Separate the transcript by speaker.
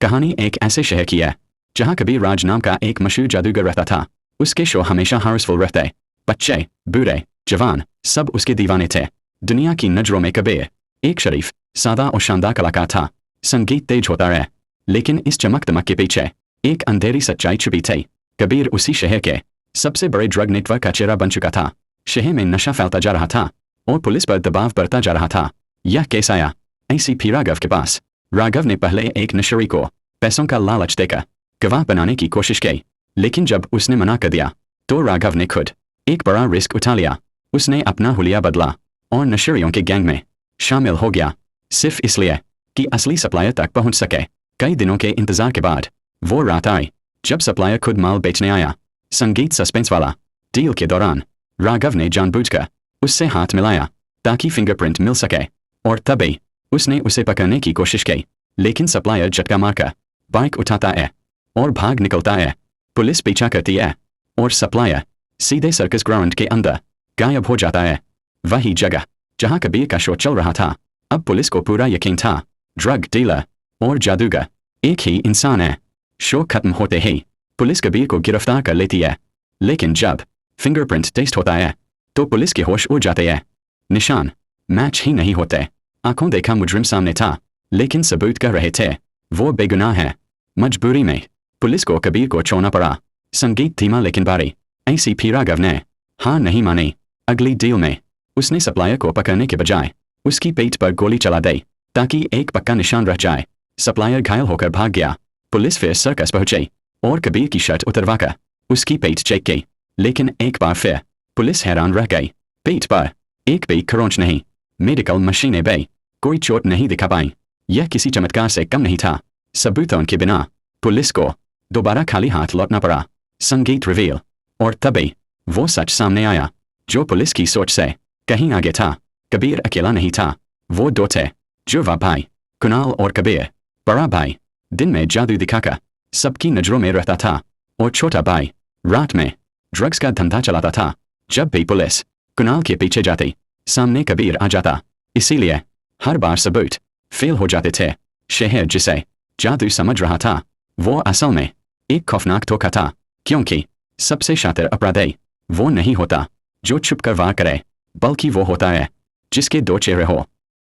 Speaker 1: कहानी एक ऐसे शहर की है जहाँ कबीर राज नाम का एक मशहूर जादूगर रहता था। उसके शो हमेशा हाउसफुल रहते, बच्चे बूढ़े जवान सब उसके दीवाने थे। दुनिया की नजरों में कबीर एक शरीफ सादा और शानदार कलाकार था। संगीत तेज होता रहे, लेकिन इस चमक दमक के पीछे एक अंधेरी सच्चाई छुपी थी। कबीर उसी शहर के सबसे बड़े ड्रग नेटवर्क का चेहरा बन चुका था। शहर में नशा फैलता जा रहा था और पुलिस पर दबाव बढ़ता जा रहा था। यह केस आया ACP राघव के पास। राघव ने पहले एक नशेड़ी को पैसों का लालच देकर गवाह बनाने की कोशिश की, लेकिन जब उसने मना कर दिया तो राघव ने खुद एक बड़ा रिस्क उठा लिया। उसने अपना हुलिया बदला और नशेड़ियों के गैंग में शामिल हो गया, सिर्फ इसलिए कि असली सप्लायर तक पहुंच सके। कई दिनों के इंतजार के बाद वो रात आई जब सप्लायर खुद माल बेचने आया। संगीत सस्पेंस वाला। डील के दौरान राघव ने जानबूझकर उससे हाथ मिलाया ताकि फिंगरप्रिंट मिल सके, और तभी उसने उसे पकड़ने की कोशिश की, लेकिन सप्लायर झटका मारकर बाइक उठाता है और भाग निकलता है। पुलिस पीछा करती है और सप्लायर सीधे सर्कस ग्राउंड के अंदर गायब हो जाता है। वही जगह जहां कबीर का शो चल रहा था। अब पुलिस को पूरा यकीन था ड्रग डीलर और जादूगर एक ही इंसान है। शो खत्म होते ही पुलिस कबीर को गिरफ्तार कर लेती है, लेकिन जब फिंगरप्रिंट टेस्ट होता है तो पुलिस के होश उड़ जाते हैं। निशान मैच ही नहीं होते। आंखों देखा मुजरिम सामने था, लेकिन सबूत कर रहे थे वो बेगुनाह है। मजबूरी में पुलिस को कबीर को छोड़ना पड़ा। संगीत धीमा लेकिन भारी। ACP राघव ने हार नहीं मानी। अगली डील में उसने सप्लायर को पकड़ने के बजाय उसकी पेट पर गोली चला दी ताकि एक पक्का निशान रह जाए। सप्लायर घायल होकर भाग गया। पुलिस फिर सर्कस पहुंची और कबीर की शर्ट उतरवाकर उसकी पेट चेक की, लेकिन एक बार फिर पुलिस हैरान रह गई। पेट पर एक भी खरोंच नहीं। मेडिकल मशीनें भी कोई चोट नहीं दिखा पाई। यह किसी चमत्कार से कम नहीं था। सबूतों के बिना पुलिस को दोबारा खाली हाथ लौटना पड़ा। संगीत रिवील। और तभी वो सच सामने आया जो पुलिस की सोच से कहीं आगे था। कबीर अकेला नहीं था, वो दो थे। जुड़वा भाई कुणाल और कबीर। बड़ा भाई दिन में जादू दिखाकर सबकी नजरों में रहता था, और छोटा भाई रात में ड्रग्स का धंधा चलाता था। जब भी पुलिस कुणाल के पीछे जाती, सामने कबीर आ जाता। इसीलिए हर बार सबूत फेल हो जाते थे। शहर जिसे जादू समझ रहा था वो असल में एक खौफनाक धोखा था, क्योंकि सबसे शातिर अपराधी वो नहीं होता जो छुप कर वार करे, बल्कि वो होता है जिसके दो चेहरे हो।